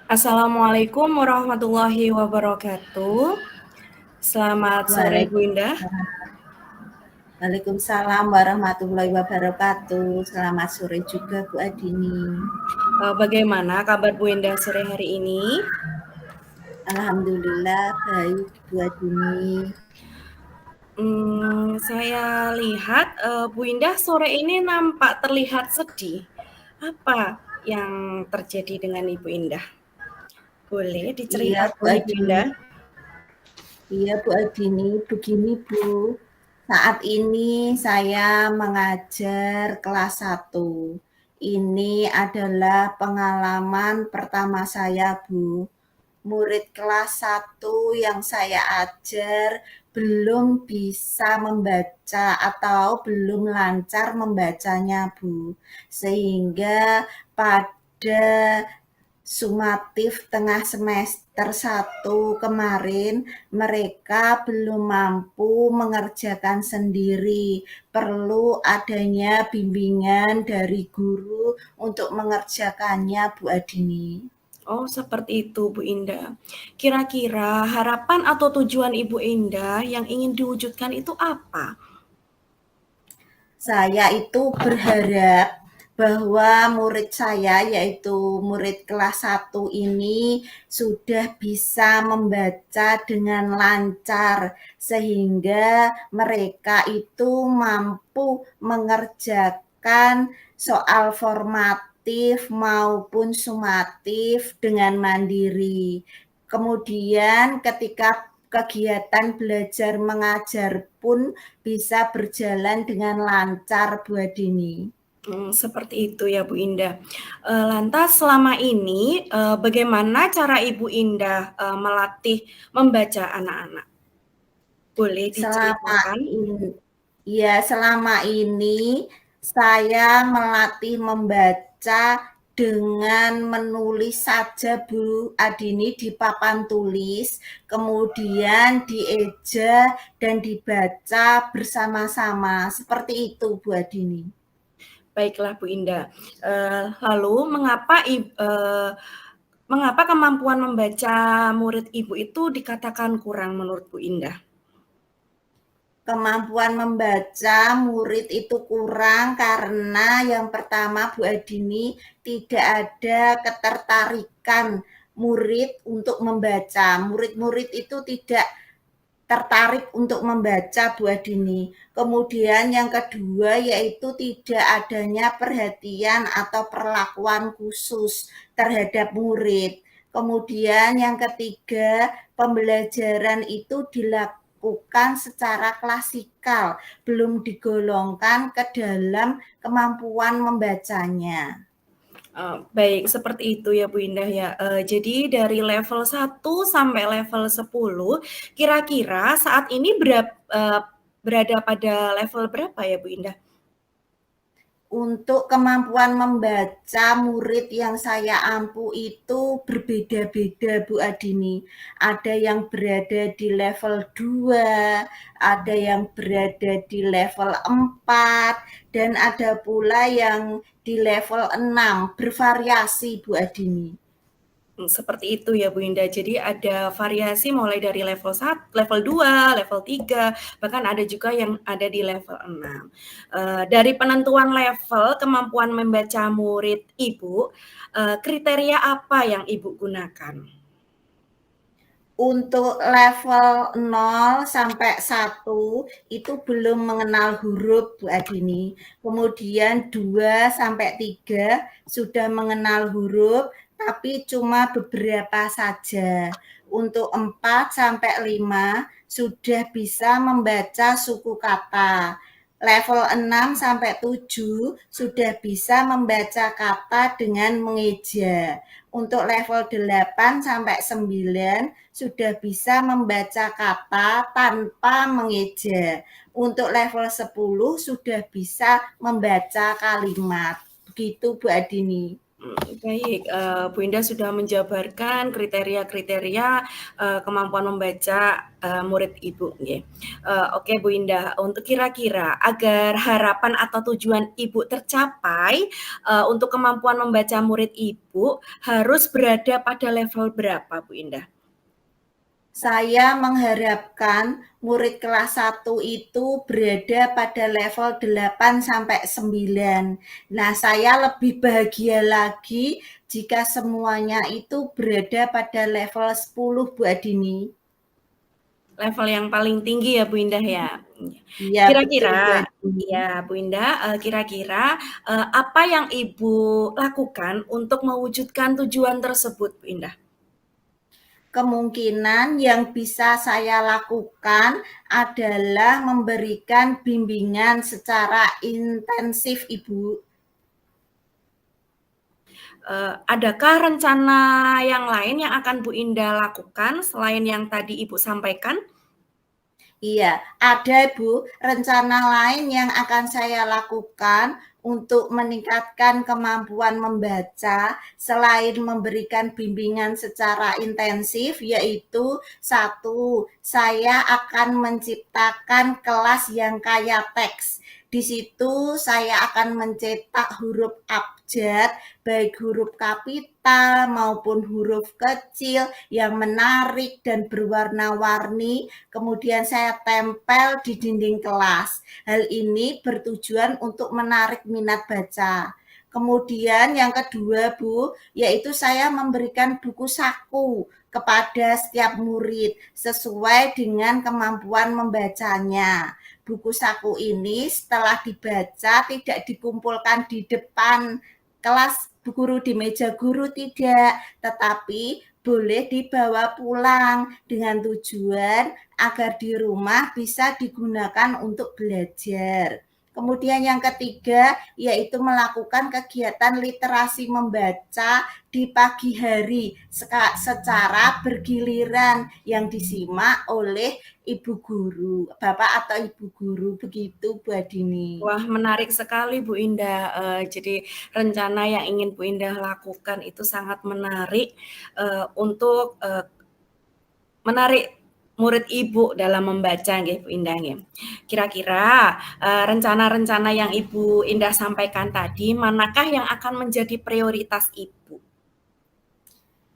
Assalamualaikum warahmatullahi wabarakatuh. Selamat sore Bu Indah. Waalaikumsalam warahmatullahi wabarakatuh. Selamat sore juga Bu Adini. Bagaimana kabar Bu Indah sore hari ini? Alhamdulillah baik Bu Adini. Saya lihat Bu Indah sore ini nampak terlihat sedih. Apa yang terjadi dengan Ibu Indah? Boleh Iya Bu diceritakan Ibu Adini. Indah? Iya Bu Adini, begini Bu. Saat ini saya mengajar kelas 1. Ini adalah pengalaman pertama saya Bu. Murid kelas 1 yang saya ajar belum bisa membaca atau belum lancar membacanya Bu. Sehingga pada sumatif tengah semester 1 kemarin mereka belum mampu mengerjakan sendiri. Perlu adanya bimbingan dari guru untuk mengerjakannya Bu Adini. Oh, seperti itu Bu Indah. Kira-kira harapan atau tujuan Ibu Indah yang ingin diwujudkan itu apa? Saya itu berharap bahwa murid saya, yaitu murid kelas 1 ini sudah bisa membaca dengan lancar sehingga mereka itu mampu mengerjakan soal formatif maupun sumatif dengan mandiri. Kemudian ketika kegiatan belajar mengajar pun bisa berjalan dengan lancar Bu Adini. Seperti itu ya Bu Indah. Lantas selama ini, bagaimana cara Ibu Indah, melatih membaca anak-anak? Boleh Selama diceritakan? ini, ya selama ini saya melatih membaca dengan menulis saja Bu Adini di papan tulis, kemudian dieja dan dibaca bersama-sama. Seperti itu Bu Adini. Baiklah Bu Indah. Lalu mengapa kemampuan membaca murid Ibu itu dikatakan kurang menurut Bu Indah? Kemampuan membaca murid itu kurang karena yang pertama Bu Adini tidak ada ketertarikan murid untuk membaca. Murid-murid itu tidak tertarik untuk membaca Bu Adini. Kemudian yang kedua yaitu tidak adanya perhatian atau perlakuan khusus terhadap murid. Kemudian yang ketiga, pembelajaran itu dilakukan secara klasikal, belum digolongkan ke dalam kemampuan membacanya. Baik, seperti itu ya Bu Indah ya. Jadi dari level 1 sampai level 10, kira-kira saat ini berada pada level berapa ya Bu Indah? Untuk kemampuan membaca murid yang saya ampu itu berbeda-beda Bu Adini. Ada yang berada di level 2, ada yang berada di level 4, dan ada pula yang di level 6. Bervariasi Bu Adini. Seperti itu ya Bu Indah. Jadi ada variasi mulai dari level 2, level 3, bahkan ada juga yang ada di level 6. Dari penentuan level kemampuan membaca murid Ibu, kriteria apa yang Ibu gunakan? Untuk level 0 sampai 1 itu belum mengenal huruf Bu Adini. Kemudian 2 sampai 3 sudah mengenal huruf tapi cuma beberapa saja. Untuk 4 sampai 5 sudah bisa membaca suku kata. Level 6 sampai 7 sudah bisa membaca kata dengan mengeja. Untuk level 8 sampai 9 sudah bisa membaca kata tanpa mengeja. Untuk level 10 sudah bisa membaca kalimat. Begitu Bu Adini. Baik, Bu Indah sudah menjabarkan kriteria-kriteria, kemampuan membaca, murid Ibu, nggih. Oke Bu Indah, untuk kira-kira agar harapan atau tujuan Ibu tercapai, untuk kemampuan membaca murid Ibu harus berada pada level berapa Bu Indah? Saya mengharapkan murid kelas 1 itu berada pada level 8 sampai 9. Nah, saya lebih bahagia lagi jika semuanya itu berada pada level 10, Bu Adini. Level yang paling tinggi ya Bu Indah ya? Iya, betul Bu Kira-kira Adini. ya Bu Indah, kira-kira, apa yang Ibu lakukan untuk mewujudkan tujuan tersebut Bu Indah? Kemungkinan yang bisa saya lakukan adalah memberikan bimbingan secara intensif, Ibu. Adakah rencana yang lain yang akan Bu Indah lakukan selain yang tadi Ibu sampaikan? Iya, ada Bu, rencana lain yang akan saya lakukan untuk meningkatkan kemampuan membaca selain memberikan bimbingan secara intensif, yaitu satu, saya akan menciptakan kelas yang kaya teks. Di situ saya akan mencetak huruf abjad, baik huruf kapital maupun huruf kecil yang menarik dan berwarna-warni, kemudian saya tempel di dinding kelas. Hal ini bertujuan untuk menarik minat baca. Kemudian yang kedua, Bu, yaitu saya memberikan buku saku kepada setiap murid sesuai dengan kemampuan membacanya. Buku saku ini setelah dibaca tidak dikumpulkan di depan kelas guru di meja guru, tidak, tetapi boleh dibawa pulang dengan tujuan agar di rumah bisa digunakan untuk belajar. Kemudian yang ketiga yaitu melakukan kegiatan literasi membaca di pagi hari secara bergiliran yang disimak oleh ibu guru, bapak atau ibu guru, begitu Bu Adini. Wah, menarik sekali Bu Indah. Jadi rencana yang ingin Bu Indah lakukan itu sangat menarik, untuk, menarik murid Ibu dalam membaca nggih Bu Indah nggih. Kira-kira, rencana-rencana yang Ibu Indah sampaikan tadi, manakah yang akan menjadi prioritas Ibu?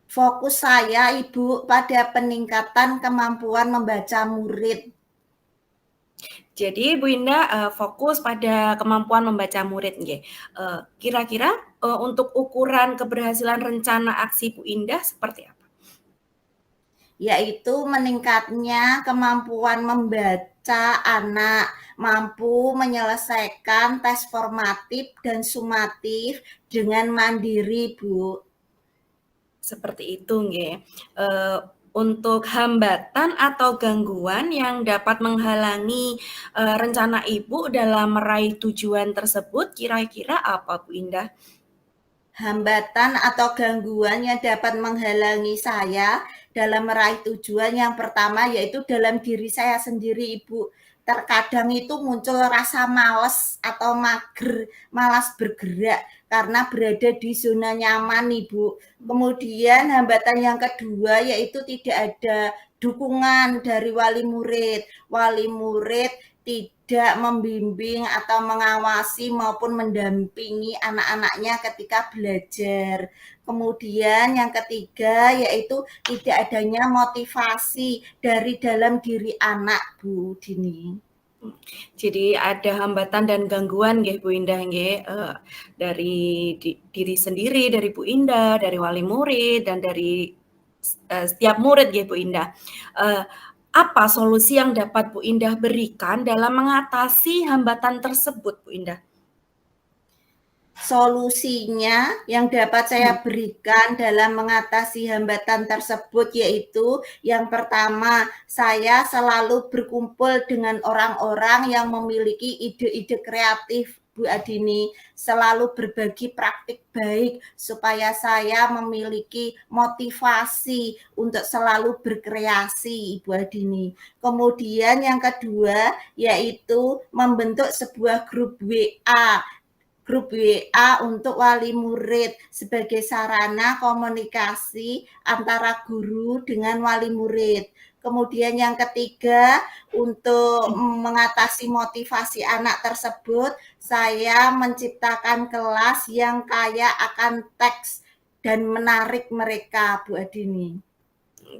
Fokus saya, Ibu, pada peningkatan kemampuan membaca murid. Jadi Bu Indah, fokus pada kemampuan membaca murid nggih. Kira-kira, untuk ukuran keberhasilan rencana aksi Bu Indah seperti apa? Yaitu meningkatnya kemampuan membaca anak, mampu menyelesaikan tes formatif dan sumatif dengan mandiri, Bu. Seperti itu nggih. Untuk hambatan atau gangguan yang dapat menghalangi, rencana Ibu dalam meraih tujuan tersebut kira-kira apa Bu Indah? Hambatan atau gangguan yang dapat menghalangi saya dalam meraih tujuan yang pertama yaitu dalam diri saya sendiri, Ibu. Terkadang itu muncul rasa males atau mager, malas bergerak karena berada di zona nyaman, Ibu. Kemudian hambatan yang kedua yaitu tidak ada dukungan dari wali murid. Wali murid tidak membimbing atau mengawasi maupun mendampingi anak-anaknya ketika belajar. Kemudian yang ketiga yaitu tidak adanya motivasi dari dalam diri anak, Bu Dini. Jadi ada hambatan dan gangguan nggih Bu Indah nggih, dari diri sendiri, dari Bu Indah, dari wali murid, dan dari setiap murid nggih Bu Indah. Apa solusi yang dapat Bu Indah berikan dalam mengatasi hambatan tersebut Bu Indah? Solusinya yang dapat saya berikan dalam mengatasi hambatan tersebut yaitu yang pertama, saya selalu berkumpul dengan orang-orang yang memiliki ide-ide kreatif, Bu Adini, selalu berbagi praktik baik supaya saya memiliki motivasi untuk selalu berkreasi, Ibu Adini. Kemudian yang kedua yaitu membentuk sebuah grup WA grup WA untuk wali murid sebagai sarana komunikasi antara guru dengan wali murid. Kemudian yang ketiga, untuk mengatasi motivasi anak tersebut, saya menciptakan kelas yang kaya akan teks dan menarik mereka, Bu Adini.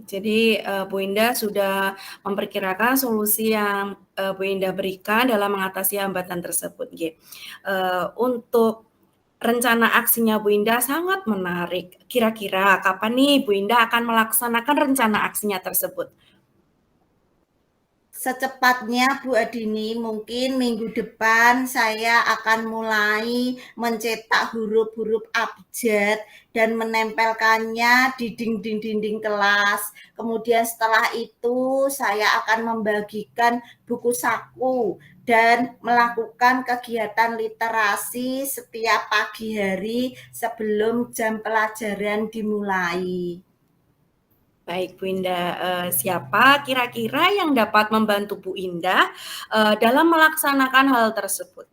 Jadi Bu Indah sudah memperkirakan solusi yang Bu Indah berikan dalam mengatasi hambatan tersebut. Untuk rencana aksinya Bu Indah sangat menarik. Kira-kira kapan nih Bu Indah akan melaksanakan rencana aksinya tersebut? Secepatnya Bu Adini, mungkin minggu depan saya akan mulai mencetak huruf-huruf abjad dan menempelkannya di dinding-dinding kelas. Kemudian setelah itu saya akan membagikan buku saku dan melakukan kegiatan literasi setiap pagi hari sebelum jam pelajaran dimulai. Baik Bu Indah, siapa kira-kira yang dapat membantu Bu Indah dalam melaksanakan hal tersebut?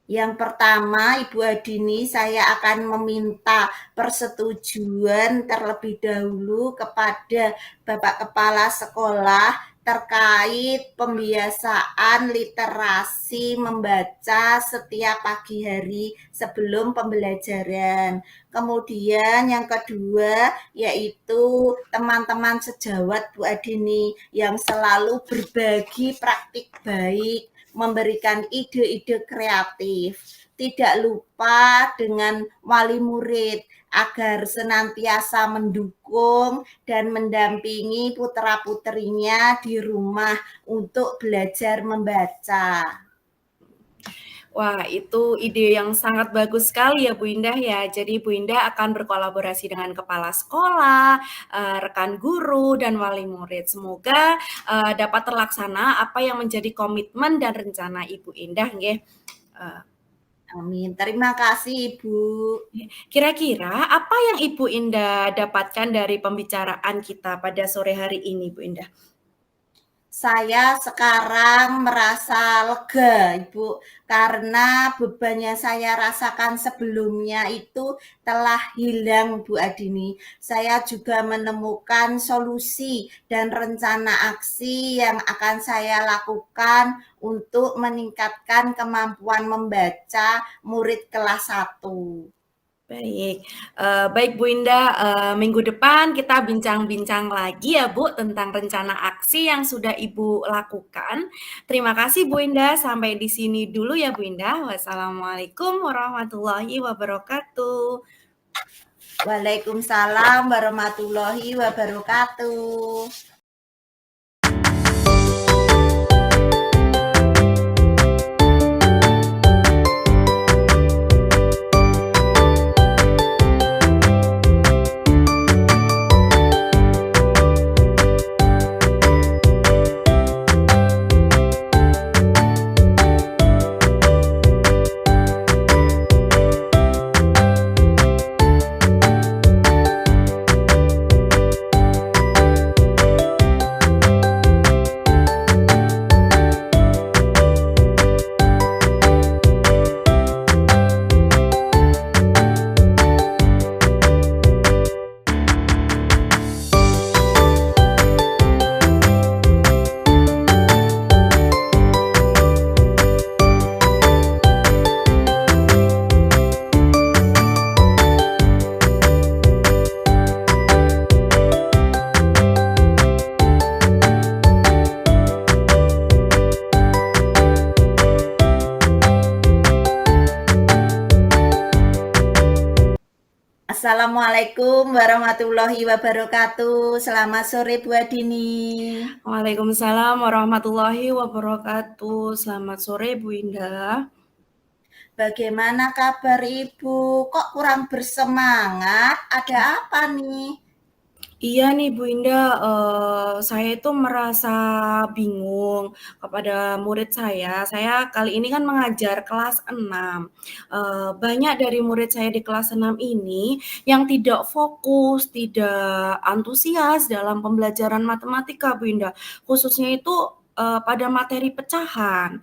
Yang pertama, Ibu Adini, saya akan meminta persetujuan terlebih dahulu kepada Bapak Kepala Sekolah terkait pembiasaan literasi membaca setiap pagi hari sebelum pembelajaran. Kemudian yang kedua yaitu teman-teman sejawat Bu Adini yang selalu berbagi praktik baik, memberikan ide-ide kreatif. Tidak lupa dengan wali murid agar senantiasa mendukung dan mendampingi putra-putrinya di rumah untuk belajar membaca. Wah, itu ide yang sangat bagus sekali ya Bu Indah ya. Jadi Bu Indah akan berkolaborasi dengan kepala sekolah, rekan guru, dan wali murid. Semoga dapat terlaksana apa yang menjadi komitmen dan rencana Ibu Indah nggih. Amin. Terima kasih Ibu. Kira-kira apa yang Ibu Indah dapatkan dari pembicaraan kita pada sore hari ini, Bu Indah? Saya sekarang merasa lega, Ibu, karena beban yang saya rasakan sebelumnya itu telah hilang, Bu Adini. Saya juga menemukan solusi dan rencana aksi yang akan saya lakukan untuk meningkatkan kemampuan membaca murid kelas 1. Baik, baik Bu Indah, minggu depan kita bincang-bincang lagi ya Bu tentang rencana aksi yang sudah Ibu lakukan. Terima kasih Bu Indah, sampai di sini dulu ya Bu Indah. Wassalamualaikum warahmatullahi wabarakatuh. Waalaikumsalam warahmatullahi wabarakatuh. Assalamualaikum warahmatullahi wabarakatuh. Selamat sore Bu Adini. Waalaikumsalam warahmatullahi wabarakatuh. Selamat sore Bu Indah. Bagaimana kabar Ibu? Kok kurang bersemangat? Ada apa nih? Iya nih Bu Indah, saya itu merasa bingung kepada murid saya. Saya kali ini kan mengajar kelas 6. Banyak dari murid saya di kelas 6 ini yang tidak fokus, tidak antusias dalam pembelajaran matematika Bu Indah, khususnya itu pada materi pecahan.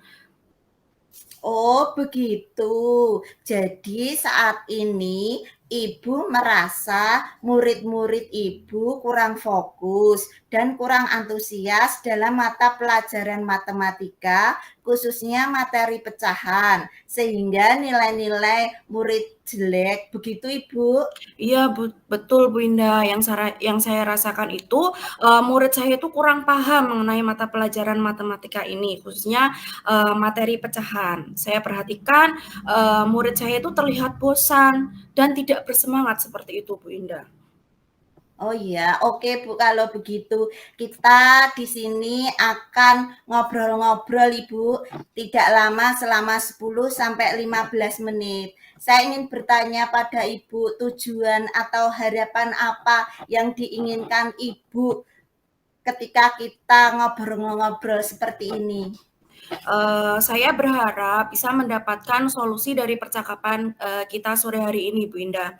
Oh, begitu. Jadi saat ini Ibu merasa murid-murid Ibu kurang fokus dan kurang antusias dalam mata pelajaran matematika, khususnya materi pecahan, sehingga nilai-nilai murid jelek. Begitu, Ibu? Iya, betul Bu Indah, yang saya rasakan itu, murid saya itu kurang paham mengenai mata pelajaran matematika ini, khususnya, materi pecahan. Saya perhatikan, murid saya itu terlihat bosan dan tidak bersemangat seperti itu Bu Indah. Oh iya, oke Bu, kalau begitu kita di sini akan ngobrol-ngobrol Ibu, tidak lama selama 10 sampai 15 menit. Saya ingin bertanya pada Ibu, tujuan atau harapan apa yang diinginkan Ibu ketika kita ngobrol-ngobrol seperti ini? Saya berharap bisa mendapatkan solusi dari percakapan, kita sore hari ini, Bu Indah.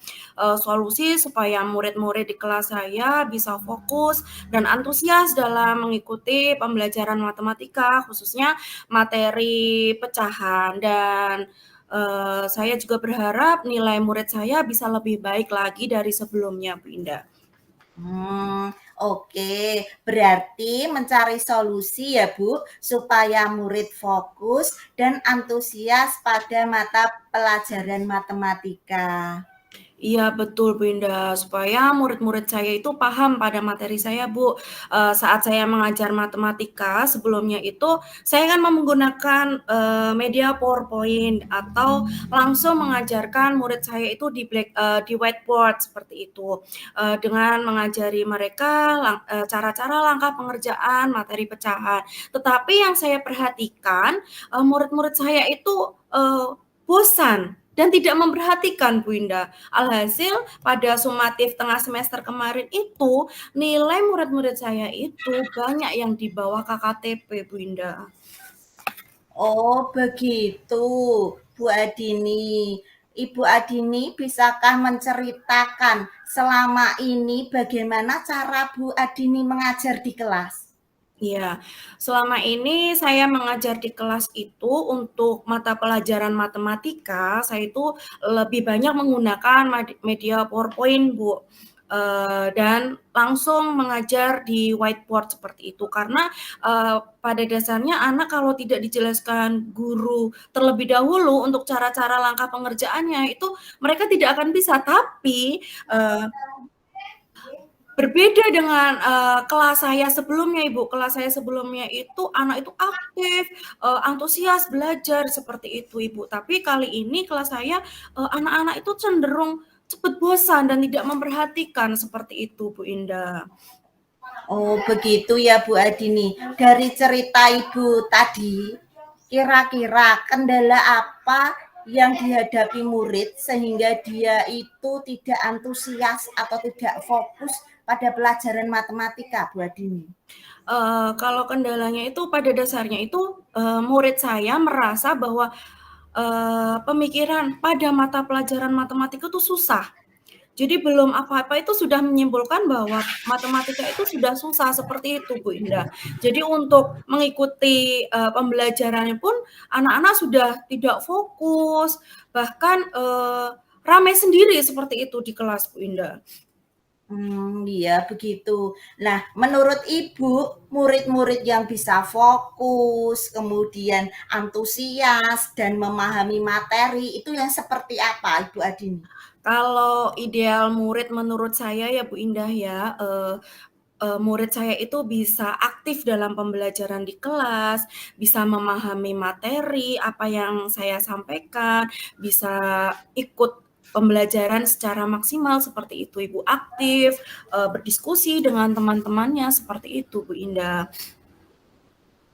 Solusi supaya murid-murid di kelas saya bisa fokus dan antusias dalam mengikuti pembelajaran matematika, khususnya materi pecahan dan, saya juga berharap nilai murid saya bisa lebih baik lagi dari sebelumnya, Bu Indah. Oke. Berarti mencari solusi ya, Bu, supaya murid fokus dan antusias pada mata pelajaran matematika. Iya betul Bu Indah, supaya murid-murid saya itu paham pada materi saya Bu. Saat saya mengajar matematika sebelumnya itu, saya kan menggunakan, media PowerPoint atau langsung mengajarkan murid saya itu di whiteboard seperti itu. Dengan mengajari mereka cara-cara langkah pengerjaan materi pecahan. Tetapi yang saya perhatikan, murid-murid saya itu, bosan dan tidak memperhatikan Bu Indah. Alhasil pada sumatif tengah semester kemarin itu, nilai murid-murid saya itu banyak yang di bawah KKTP, Bu Indah. Oh, begitu, Bu Adini. Ibu Adini, bisakah menceritakan selama ini bagaimana cara Bu Adini mengajar di kelas? Iya, selama ini saya mengajar di kelas itu untuk mata pelajaran matematika, saya itu lebih banyak menggunakan media PowerPoint, Bu. Dan langsung mengajar di whiteboard seperti itu. Karena, pada dasarnya anak kalau tidak dijelaskan guru terlebih dahulu untuk cara-cara langkah pengerjaannya, itu mereka tidak akan bisa. Tapi, berbeda dengan, kelas saya sebelumnya, Ibu. Kelas saya sebelumnya itu anak itu aktif, antusias belajar seperti itu, Ibu. Tapi kali ini kelas saya, anak-anak itu cenderung cepat bosan dan tidak memperhatikan seperti itu, Bu Indah. Oh, begitu ya Bu Adini. Dari cerita Ibu tadi, kira-kira kendala apa yang dihadapi murid sehingga dia itu tidak antusias atau tidak fokus pada pelajaran matematika, Bu Adini? Kalau kendalanya itu pada dasarnya itu, murid saya merasa bahwa, pemikiran pada mata pelajaran matematika itu susah. Jadi belum apa-apa itu sudah menyimpulkan bahwa matematika itu sudah susah, seperti itu, Bu Indah. Jadi untuk mengikuti, pembelajarannya pun anak-anak sudah tidak fokus, bahkan, ramai sendiri seperti itu di kelas, Bu Indah. Iya begitu. Nah, menurut Ibu, murid-murid yang bisa fokus, kemudian antusias dan memahami materi itu yang seperti apa, Ibu Adini? Kalau ideal murid menurut saya ya, Bu Indah ya, murid saya itu bisa aktif dalam pembelajaran di kelas, bisa memahami materi, apa yang saya sampaikan, bisa ikut pembelajaran secara maksimal seperti itu, Ibu. Aktif, berdiskusi dengan teman-temannya, seperti itu, Bu Indah.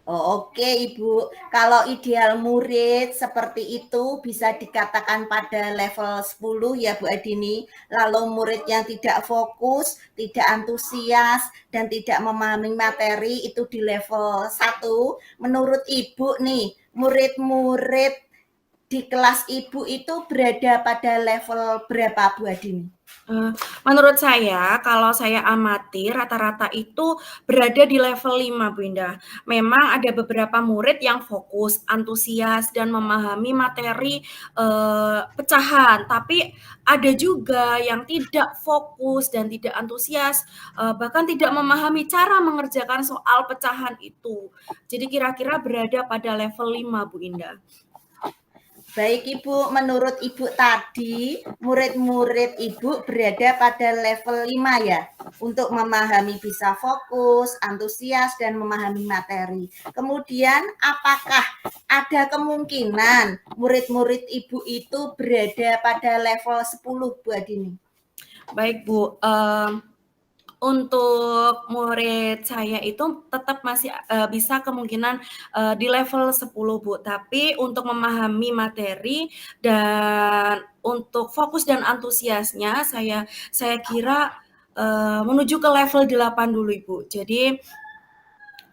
Oh, oke Ibu. Kalau ideal murid seperti itu bisa dikatakan pada level 10 ya Bu Adini. Lalu murid yang tidak fokus, tidak antusias, dan tidak memahami materi itu di level 1. Menurut Ibu nih, murid-murid di kelas Ibu itu berada pada level berapa Bu Adini? Menurut saya, kalau saya amati rata-rata itu berada di level 5 Bu Indah. Memang ada beberapa murid yang fokus, antusias, dan memahami materi pecahan, tapi ada juga yang tidak fokus dan tidak antusias, bahkan tidak memahami cara mengerjakan soal pecahan itu. Jadi kira-kira berada pada level 5 Bu Indah. Baik Ibu, menurut Ibu tadi, murid-murid Ibu berada pada level 5 ya, untuk memahami bisa fokus, antusias, dan memahami materi. Kemudian, apakah ada kemungkinan murid-murid Ibu itu berada pada level 10, Bu Adini? Baik Bu, untuk murid saya itu tetap masih bisa kemungkinan di level 10 Bu, tapi untuk memahami materi dan untuk fokus dan antusiasnya saya kira menuju ke level 8 dulu Ibu.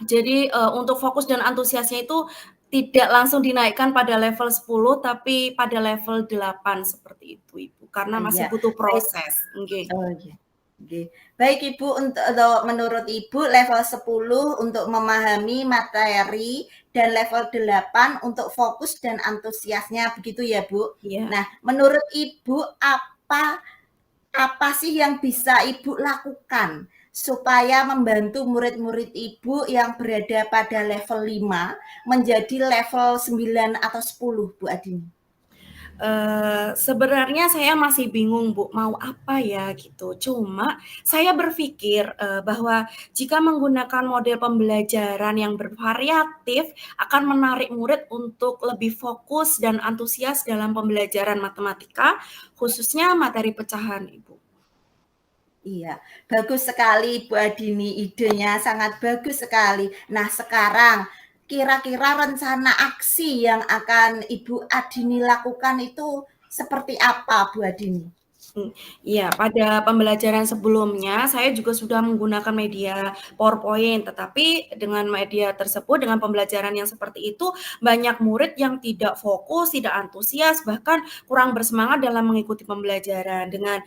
Jadi untuk fokus dan antusiasnya itu tidak langsung dinaikkan pada level 10 tapi pada level 8 seperti itu Ibu, karena masih Iya, butuh baik. proses. Nggih. Oh iya. Oke. Baik Ibu, untuk menurut Ibu level 10 untuk memahami materi dan level 8 untuk fokus dan antusiasnya, begitu ya Bu? Iya. Nah, menurut Ibu apa sih yang bisa Ibu lakukan supaya membantu murid-murid Ibu yang berada pada level 5 menjadi level 9 atau 10, Bu Adini? Sebenarnya saya masih bingung Bu, mau apa ya gitu. Cuma saya berpikir, bahwa jika menggunakan model pembelajaran yang bervariatif akan menarik murid untuk lebih fokus dan antusias dalam pembelajaran matematika, khususnya materi pecahan, Ibu. Iya, bagus sekali Bu Adini, idenya sangat bagus sekali. Nah, sekarang kira-kira rencana aksi yang akan Ibu Adini lakukan itu seperti apa Bu Adini? Iya, pada pembelajaran sebelumnya saya juga sudah menggunakan media PowerPoint, tetapi dengan media tersebut, dengan pembelajaran yang seperti itu, banyak murid yang tidak fokus, tidak antusias, bahkan kurang bersemangat dalam mengikuti pembelajaran. Dengan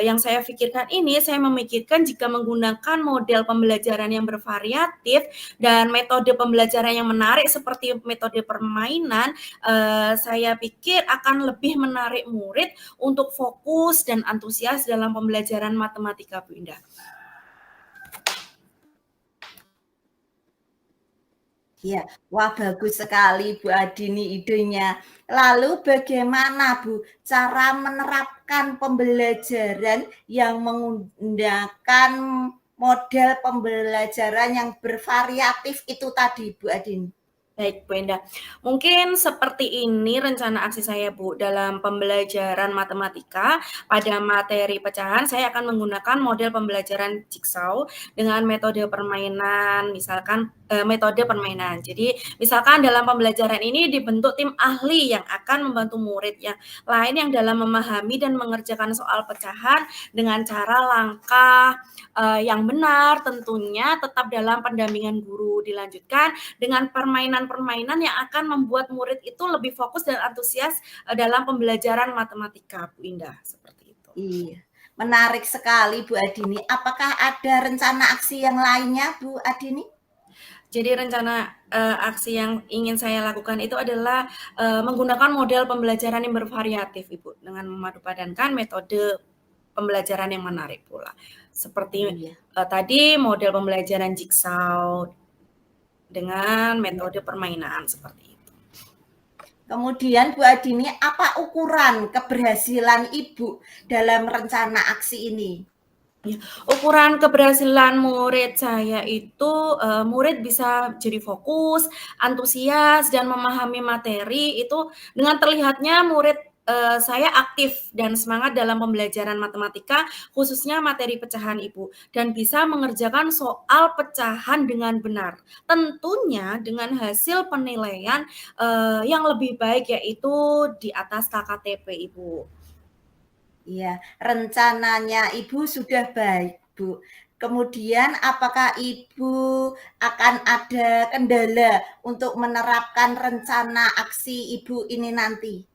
yang saya pikirkan ini, saya memikirkan jika menggunakan model pembelajaran yang bervariatif dan metode pembelajaran yang menarik seperti metode permainan, saya pikir akan lebih menarik murid untuk fokus dan antusias dalam pembelajaran matematika, Bu Indah. Ya, wah bagus sekali Bu Adini idenya. Lalu bagaimana Bu cara menerapkan pembelajaran yang menggunakan model pembelajaran yang bervariatif itu tadi Bu Adini? Baik, Bu Endah. Mungkin seperti ini rencana aksi saya, Bu. Dalam pembelajaran matematika, pada materi pecahan, saya akan menggunakan model pembelajaran jigsaw dengan metode permainan, misalkan metode permainan. Jadi, misalkan dalam pembelajaran ini dibentuk tim ahli yang akan membantu murid yang lain yang dalam memahami dan mengerjakan soal pecahan dengan cara langkah yang benar, tentunya tetap dalam pendampingan guru. Dilanjutkan dengan permainan-permainan yang akan membuat murid itu lebih fokus dan antusias dalam pembelajaran matematika, Bu Indah, seperti itu. Iya, menarik sekali Bu Adini. Apakah ada rencana aksi yang lainnya Bu Adini? Jadi rencana aksi yang ingin saya lakukan itu adalah menggunakan model pembelajaran yang bervariatif, Ibu, dengan memadupadankan metode pembelajaran yang menarik pula. Seperti Iya. tadi model pembelajaran jigsaw dengan Iya. metode permainan seperti itu. Kemudian Bu Adini, apa ukuran keberhasilan Ibu dalam rencana aksi ini? Ya, ukuran keberhasilan murid saya itu murid bisa jadi fokus, antusias, dan memahami materi itu dengan terlihatnya murid saya aktif dan semangat dalam pembelajaran matematika, khususnya materi pecahan Ibu, dan bisa mengerjakan soal pecahan dengan benar. Tentunya dengan hasil penilaian yang lebih baik yaitu di atas KKTP Ibu. Iya, rencananya Ibu sudah baik, Bu. Kemudian apakah Ibu akan ada kendala untuk menerapkan rencana aksi Ibu ini nanti?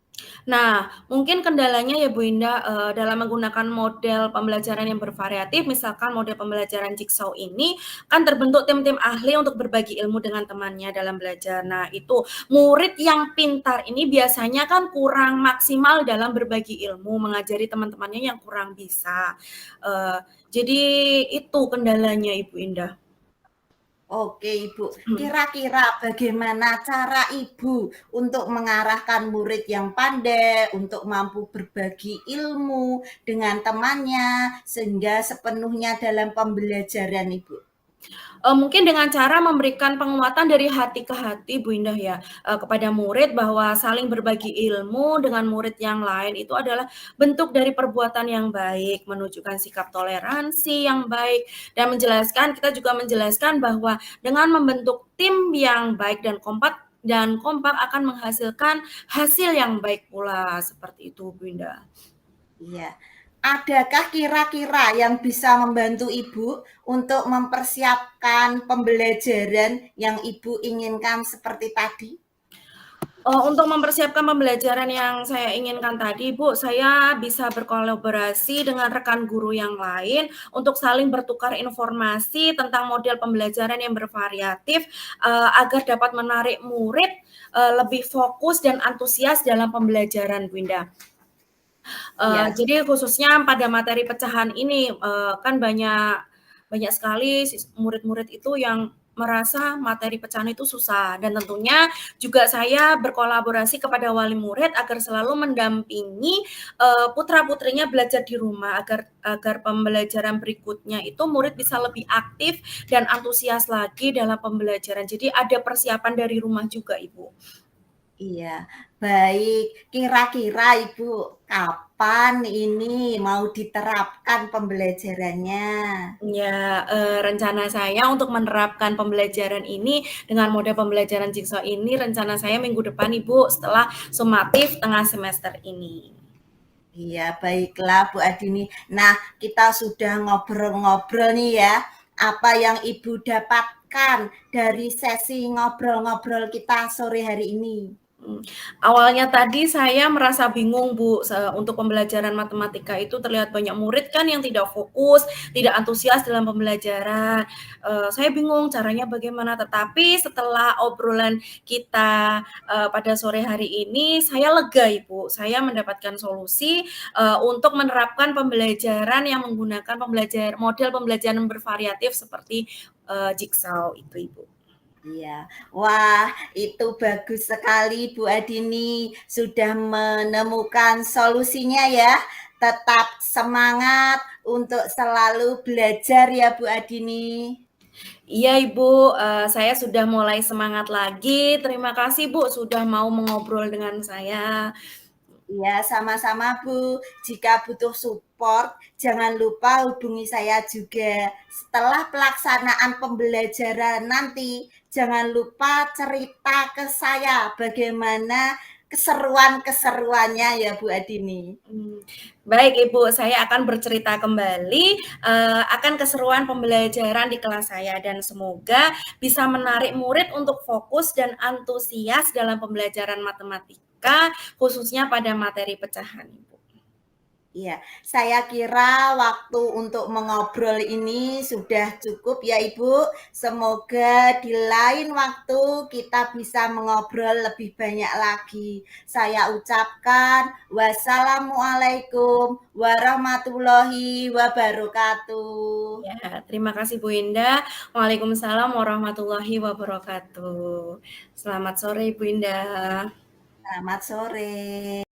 Nah, mungkin kendalanya ya Bu Indah, dalam menggunakan model pembelajaran yang bervariatif, misalkan model pembelajaran Jigsaw ini, kan terbentuk tim-tim ahli untuk berbagi ilmu dengan temannya dalam belajar. Nah, itu murid yang pintar ini biasanya kan kurang maksimal dalam berbagi ilmu, mengajari teman-temannya yang kurang bisa. Jadi itu kendalanya Ibu Indah. Oke, Ibu. Kira-kira bagaimana cara Ibu untuk mengarahkan murid yang pandai untuk mampu berbagi ilmu dengan temannya sehingga sepenuhnya dalam pembelajaran, Ibu? Mungkin dengan cara memberikan penguatan dari hati ke hati Bu Indah ya, kepada murid bahwa saling berbagi ilmu dengan murid yang lain itu adalah bentuk dari perbuatan yang baik, menunjukkan sikap toleransi yang baik, dan kita juga menjelaskan bahwa dengan membentuk tim yang baik dan kompak akan menghasilkan hasil yang baik pula, seperti itu Bu Indah. Iya. Adakah kira-kira yang bisa membantu Ibu untuk mempersiapkan pembelajaran yang Ibu inginkan seperti tadi? Untuk mempersiapkan pembelajaran yang saya inginkan tadi, Bu, saya bisa berkolaborasi dengan rekan guru yang lain untuk saling bertukar informasi tentang model pembelajaran yang bervariatif, agar dapat menarik murid, lebih fokus dan antusias dalam pembelajaran, Bu Indah. Iya. Jadi khususnya pada materi pecahan ini, kan banyak banyak sekali murid-murid itu yang merasa materi pecahan itu susah, dan tentunya juga saya berkolaborasi kepada wali murid agar selalu mendampingi, putra-putrinya belajar di rumah agar agar pembelajaran berikutnya itu murid bisa lebih aktif dan antusias lagi dalam pembelajaran. Jadi ada persiapan dari rumah juga, Ibu. Iya, baik. Kira-kira Ibu, kapan ini mau diterapkan pembelajarannya? Ya, rencana saya untuk menerapkan pembelajaran ini dengan model pembelajaran Jigsaw ini rencana saya minggu depan, Ibu, setelah sumatif tengah semester ini. Iya, baiklah Bu Adini. Nah, kita sudah ngobrol-ngobrol nih ya. Apa yang Ibu dapatkan dari sesi ngobrol-ngobrol kita sore hari ini? Awalnya tadi saya merasa bingung, Bu, untuk pembelajaran matematika itu terlihat banyak murid kan yang tidak fokus, tidak antusias dalam pembelajaran. Saya bingung caranya bagaimana, tetapi setelah obrolan kita, pada sore hari ini, saya lega, Ibu. Saya mendapatkan solusi, untuk menerapkan pembelajaran yang menggunakan model pembelajaran bervariatif seperti, Jigsaw itu, Ibu. Iya. Wah, itu bagus sekali Bu Adini sudah menemukan solusinya ya. Tetap semangat untuk selalu belajar ya Bu Adini. Iya Ibu, saya sudah mulai semangat lagi. Terima kasih Bu sudah mau mengobrol dengan saya. Iya, sama-sama Bu. Jika butuh support, jangan lupa hubungi saya juga. Setelah pelaksanaan pembelajaran nanti, jangan lupa cerita ke saya bagaimana keseruan-keseruannya ya Bu Adini. Baik Ibu, saya akan bercerita kembali, akan keseruan pembelajaran di kelas saya dan semoga bisa menarik murid untuk fokus dan antusias dalam pembelajaran matematika, khususnya pada materi pecahan, Ibu. Iya, saya kira waktu untuk mengobrol ini sudah cukup ya Ibu. Semoga di lain waktu kita bisa mengobrol lebih banyak lagi. Saya ucapkan wassalamualaikum warahmatullahi wabarakatuh. Ya, terima kasih Bu Indah. Waalaikumsalam warahmatullahi wabarakatuh. Selamat sore Ibu Indah. Selamat sore.